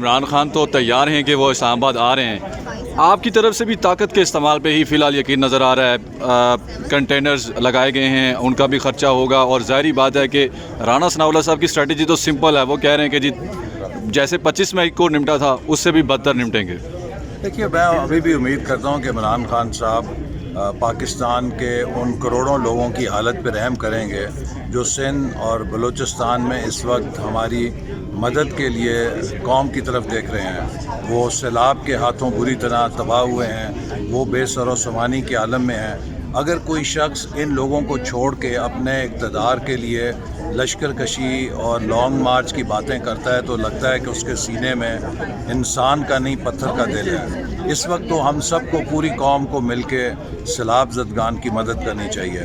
عمران خان تو تیار ہیں کہ وہ اسلام آباد آ رہے ہیں، آپ کی طرف سے بھی طاقت کے استعمال پہ ہی فی الحال یقین نظر آ رہا ہے، کنٹینرز لگائے گئے ہیں، ان کا بھی خرچہ ہوگا، اور ظاہری بات ہے کہ رانا ثناءاللہ صاحب کی اسٹریٹجی تو سمپل ہے، وہ کہہ رہے ہیں کہ جی جیسے 25 مئی کو نمٹا تھا اس سے بھی بدتر نمٹیں گے۔ دیکھیے، میں ابھی بھی امید کرتا ہوں کہ عمران خان صاحب پاکستان کے ان کروڑوں لوگوں کی حالت پہ رحم کریں گے جو سندھ اور بلوچستان میں اس وقت ہماری مدد کے لیے قوم کی طرف دیکھ رہے ہیں۔ وہ سیلاب کے ہاتھوں بری طرح تباہ ہوئے ہیں، وہ بے سر و سامانی کے عالم میں ہیں۔ اگر کوئی شخص ان لوگوں کو چھوڑ کے اپنے اقتدار کے لیے لشکر کشی اور لانگ مارچ کی باتیں کرتا ہے تو لگتا ہے کہ اس کے سینے میں انسان کا نہیں پتھر کا دل ہے۔ اس وقت تو ہم سب کو، پوری قوم کو مل کے سیلاب زدگان کی مدد کرنی چاہیے،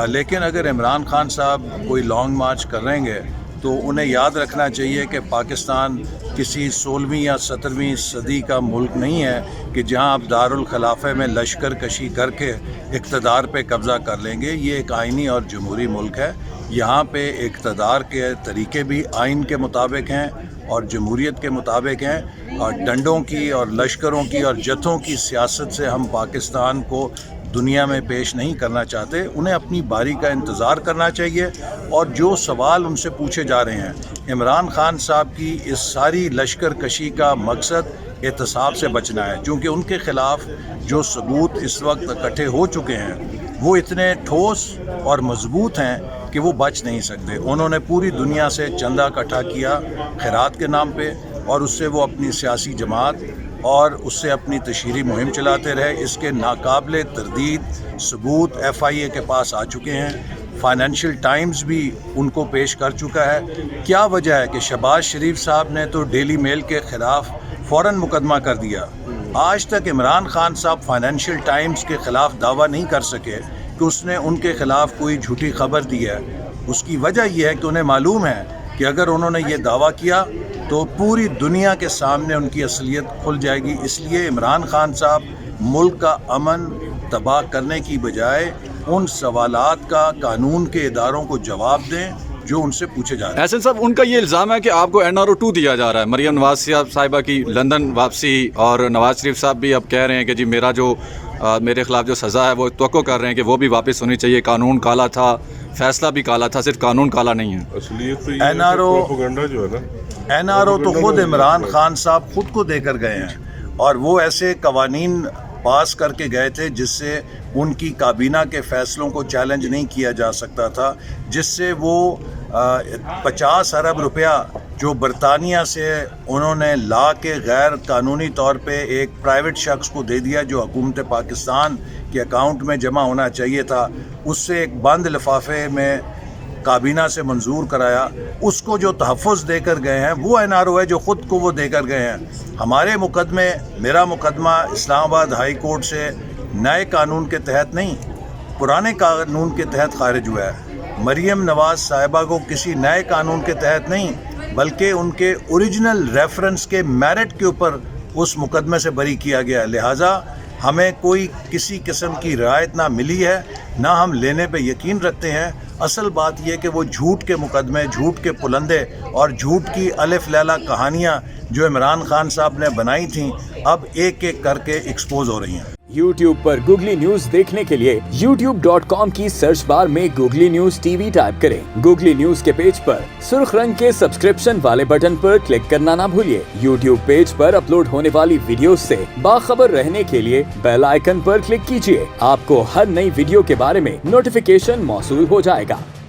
لیکن اگر عمران خان صاحب کوئی لانگ مارچ کریں گے تو انہیں یاد رکھنا چاہیے کہ پاکستان کسی 16ویں یا 17ویں صدی کا ملک نہیں ہے کہ جہاں آپ دارالخلافے میں لشکر کشی کر کے اقتدار پہ قبضہ کر لیں گے۔ یہ ایک آئینی اور جمہوری ملک ہے، یہاں پہ اقتدار کے طریقے بھی آئین کے مطابق ہیں اور جمہوریت کے مطابق ہیں، اور ڈنڈوں کی اور لشکروں کی اور جتھوں کی سیاست سے ہم پاکستان کو دنیا میں پیش نہیں کرنا چاہتے۔ انہیں اپنی باری کا انتظار کرنا چاہیے، اور جو سوال ان سے پوچھے جا رہے ہیں، عمران خان صاحب کی اس ساری لشکر کشی کا مقصد احتساب سے بچنا ہے، چونکہ ان کے خلاف جو ثبوت اس وقت اکٹھے ہو چکے ہیں وہ اتنے ٹھوس اور مضبوط ہیں کہ وہ بچ نہیں سکتے۔ انہوں نے پوری دنیا سے چندہ اکٹھا کیا خیرات کے نام پہ، اور اس سے وہ اپنی سیاسی جماعت اور اس سے اپنی تشہیری مہم چلاتے رہے۔ اس کے ناقابل تردید ثبوت FIA کے پاس آ چکے ہیں، فائنینشیل ٹائمز بھی ان کو پیش کر چکا ہے۔ کیا وجہ ہے کہ شہباز شریف صاحب نے تو ڈیلی میل کے خلاف فوراً مقدمہ کر دیا، آج تک عمران خان صاحب فائنینشیل ٹائمز کے خلاف دعویٰ نہیں کر سکے کہ اس نے ان کے خلاف کوئی جھوٹی خبر دی ہے؟ اس کی وجہ یہ ہے کہ انہیں معلوم ہے کہ اگر انہوں نے یہ دعویٰ کیا تو پوری دنیا کے سامنے ان کی اصلیت کھل جائے گی۔ اس لیے عمران خان صاحب ملک کا امن تباہ کرنے کی بجائے ان سوالات کا قانون کے اداروں کو جواب دیں جو ان سے پوچھے جا رہے ہیں۔ احسن صاحب، ان کا یہ الزام ہے کہ آپ کو NRO 2 دیا جا رہا ہے، مریم نواز صاحبہ کی لندن واپسی، اور نواز شریف صاحب بھی اب کہہ رہے ہیں کہ جی میرے خلاف جو سزا ہے وہ توقع کر رہے ہیں کہ وہ بھی واپس ہونی چاہیے، قانون کالا تھا، فیصلہ بھی کالا تھا، صرف قانون کالا نہیں ہے۔ اصلیت تو یہ پروپیگنڈا جو ہے نا، NRO تو خود عمران خان صاحب خود کو دے کر گئے ہیں، اور وہ ایسے قوانین پاس کر کے گئے تھے جس سے ان کی کابینہ کے فیصلوں کو چیلنج نہیں کیا جا سکتا تھا، جس سے وہ 50 ارب روپیہ جو برطانیہ سے انہوں نے لا کے غیر قانونی طور پہ ایک پرائیویٹ شخص کو دے دیا جو حکومت پاکستان کے اکاؤنٹ میں جمع ہونا چاہیے تھا، اس سے ایک بند لفافے میں کابینہ سے منظور کرایا، اس کو جو تحفظ دے کر گئے ہیں وہ NRO ہے جو خود کو وہ دے کر گئے ہیں۔ ہمارے مقدمے، میرا مقدمہ اسلام آباد ہائی کورٹ سے نئے قانون کے تحت نہیں، پرانے قانون کے تحت خارج ہوا ہے۔ مریم نواز صاحبہ کو کسی نئے قانون کے تحت نہیں بلکہ ان کے اوریجنل ریفرنس کے میرٹ کے اوپر اس مقدمے سے بری کیا گیا، لہٰذا ہمیں کوئی کسی قسم کی رعایت نہ ملی ہے، نہ ہم لینے پہ یقین رکھتے ہیں۔ اصل بات یہ کہ وہ جھوٹ کے مقدمے، جھوٹ کے پلندے اور جھوٹ کی الف لیلہ کہانیاں جو عمران خان صاحب نے بنائی تھیں اب ایک ایک کر کے ایکسپوز ہو رہی ہیں۔ YouTube پر گوگلی نیوز دیکھنے کے لیے youtube.com کی سرچ بار میں گوگلی نیوز TV ٹائپ کریں۔ گوگلی نیوز کے پیج پر سرخ رنگ کے سبسکرپشن والے بٹن پر کلک کرنا نہ بھولیے۔ YouTube پیج پر اپلوڈ ہونے والی ویڈیوز سے باخبر رہنے کے لیے بیل آئیکن پر کلک کیجیے۔ آپ کو ہر نئی ویڈیو کے بارے میں نوٹیفیکیشن موصول ہو جائے گا۔